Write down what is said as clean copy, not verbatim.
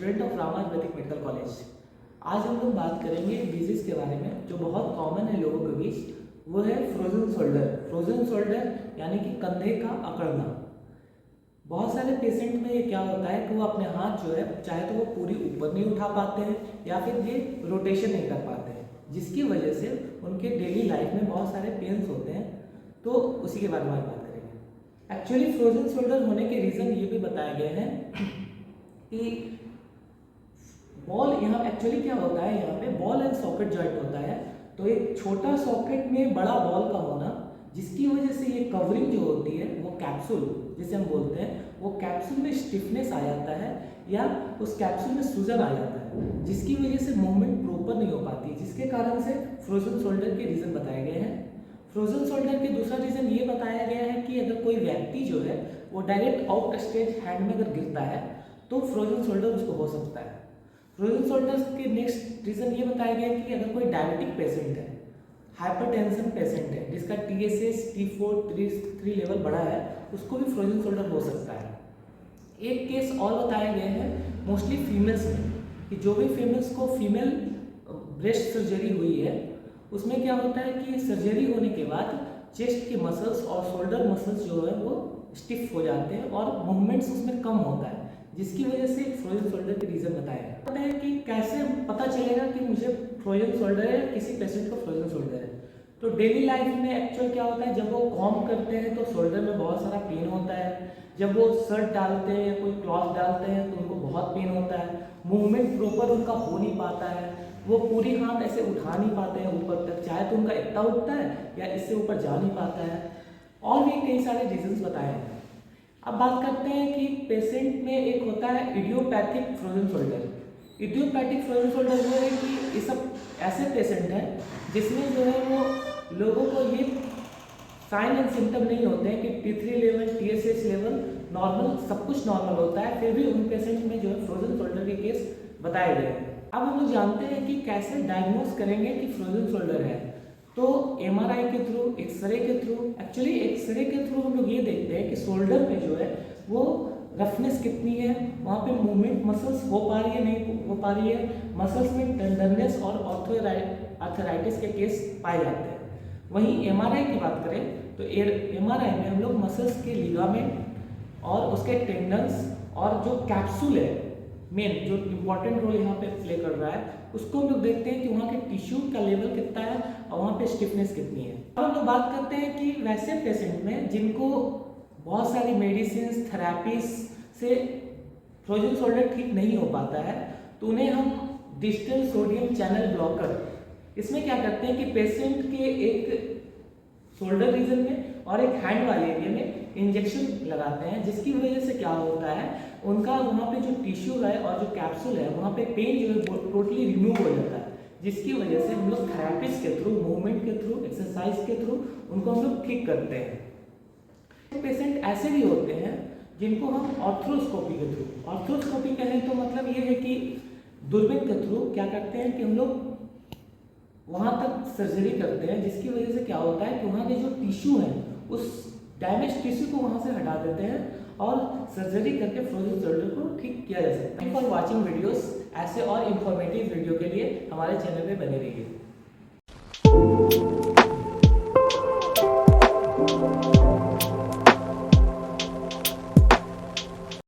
Student of Rama Ayurvedic medical college. आज हम लोग बात करेंगे एक डिजीज़ के बारे में जो बहुत कॉमन है लोगों के बीच, वो है फ्रोजन शोल्डर। फ्रोजन शोल्डर यानी कि कंधे का अकड़ना। बहुत सारे पेशेंट में ये क्या होता है कि वो अपने हाथ जो है चाहे तो वो पूरी ऊपर नहीं उठा पाते हैं या फिर ये रोटेशन नहीं कर पाते हैं, जिसकी वजह से उनके डेली लाइफ में बहुत सारे पेन्स होते हैं। तो उसी के बारे में बात करेंगे। एक्चुअली फ्रोजन शोल्डर होने के रीज़न ये भी बताए गए हैं कि बॉल यहाँ एक्चुअली क्या होता है, यहाँ पे बॉल एंड सॉकेट जॉइंट होता है। तो एक छोटा सॉकेट में बड़ा बॉल का होना, जिसकी वजह से ये कवरिंग जो होती है वो कैप्सूल जिसे हम बोलते हैं, वो कैप्सूल में स्टिफनेस आ जाता है या उस कैप्सूल में सूजन आ जाता है, जिसकी वजह से मूवमेंट प्रॉपर नहीं हो पाती, जिसके कारण से फ्रोजन शोल्डर के रीज़न बताए गए हैं। फ्रोजन शोल्डर के दूसरा रीज़न ये बताया गया है कि अगर कोई व्यक्ति जो है वो डायरेक्ट आउट स्टेज हैंड में अगर गिरता है तो फ्रोजन शोल्डर उसको हो सकता है। फ्रोजन शोल्डर के नेक्स्ट रीज़न ये बताया गया है कि अगर कोई डायबिटिक पेशेंट है, हाइपरटेंशन पेशेंट है जिसका TSH T4 3 लेवल बढ़ा है, उसको भी फ्रोजन शोल्डर हो सकता है। एक केस और बताए गए हैं मोस्टली फीमेल्स में, कि जो भी फीमेल्स को फीमेल ब्रेस्ट सर्जरी हुई है उसमें क्या होता है कि सर्जरी होने के बाद चेस्ट के मसल्स और शोल्डर मसल्स जो है वो स्टिफ हो जाते हैं और मूवमेंट्स उसमें कम होता है, जिसकी वजह से फ्रोजन शोल्डर के रीज़न बताया है कि कैसे पता चलेगा कि मुझे फ्रोजन शोल्डर है, किसी पेशेंट को फ्रोजन शोल्डर है। तो डेली लाइफ में एक्चुअल क्या होता है, जब वो कॉम करते हैं तो शोल्डर में बहुत सारा पेन होता है, जब वो शर्ट डालते हैं या कोई क्लॉथ डालते हैं तो उनको बहुत पेन होता है, मूवमेंट प्रॉपर उनका हो नहीं पाता है, वो पूरी हाथ ऐसे उठा नहीं पाते हैं ऊपर तक, चाहे तो उनका इतना उठता है या इससे ऊपर जा नहीं पाता है, और भी कई सारे रीजंस बताए हैं। अब बात करते हैं कि पेशेंट में एक होता है idiopathic frozen shoulder. Idiopathic frozen shoulder वो है कि ये सब ऐसे पेशेंट हैं जिसमें जो है वो लोगों को ये साइन एंड सिम्टम नहीं होते हैं कि T3 level TSH level normal, सब कुछ नॉर्मल होता है, फिर भी उन पेशेंट में जो है फ्रोजन शोल्डर के केस बताए गए हैं। अब हम लोग जानते हैं कि कैसे डायग्नोज करेंगे कि फ्रोजन शोल्डर है। तो MRI के थ्रू, एक्सरे के थ्रू, एक्चुअली एक्सरे के थ्रू हम लोग ये देखते हैं कि शोल्डर में जो है वो रफनेस कितनी है, वहाँ पे मूवमेंट मसल्स हो पा रही है नहीं हो पा रही है, मसल्स में टेंडरनेस और आर्थराइटिस के केस पाए जाते हैं। वहीं MRI की बात करें तो MRI में हम लोग मसल्स के लिगामेंट और उसके टेंडन्स और जो कैप्सूल है मेन जो इम्पोर्टेंट रोल यहाँ पे प्ले कर रहा है, उसको हम लोग देखते हैं कि वहाँ के टिश्यू का लेवल कितना है और वहाँ पे स्टिफनेस कितनी है। अब हम लोग बात करते हैं कि वैसे पेशेंट में जिनको बहुत सारी मेडिसिन थेरेपीज से फ्रोजन शोल्डर ठीक नहीं हो पाता है, तो उन्हें हम डिजिटल सोडियम चैनल ब्लॉकर, इसमें क्या करते हैं कि पेशेंट के एक शोल्डर रीजन में और एक हैंड वाले एरिया में इंजेक्शन लगाते हैं, जिसकी वजह से क्या होता है उनका वहाँ पे जो टिश्यू है और जो कैप्सूल है वहाँ पे पेन जो है टोटली रिमूव हो जाता है, जिसकी वजह से हम लोग थेरेपीज के थ्रू, मूवमेंट के थ्रू, एक्सरसाइज के थ्रू उनको हम लोग ठीक करते हैं। पेशेंट ऐसे भी होते हैं जिनको हम ऑर्थ्रोस्कोपी के थ्रू, ऑर्थ्रोस्कोपी कहें तो मतलब ये है कि दूरबीन के थ्रू क्या करते हैं कि हम लोग वहाँ तक सर्जरी करते हैं, जिसकी वजह से क्या होता है कि वहाँ के जो टिश्यू हैं उस डैमेज टिश्यू को वहाँ से हटा देते हैं और सर्जरी करके फ्रोजन शोल्डर को ठीक किया जा सकता है। फॉर वॉचिंग वीडियोस, ऐसे और इन्फॉर्मेटिव वीडियो के लिए हमारे चैनल पे बने रहिए।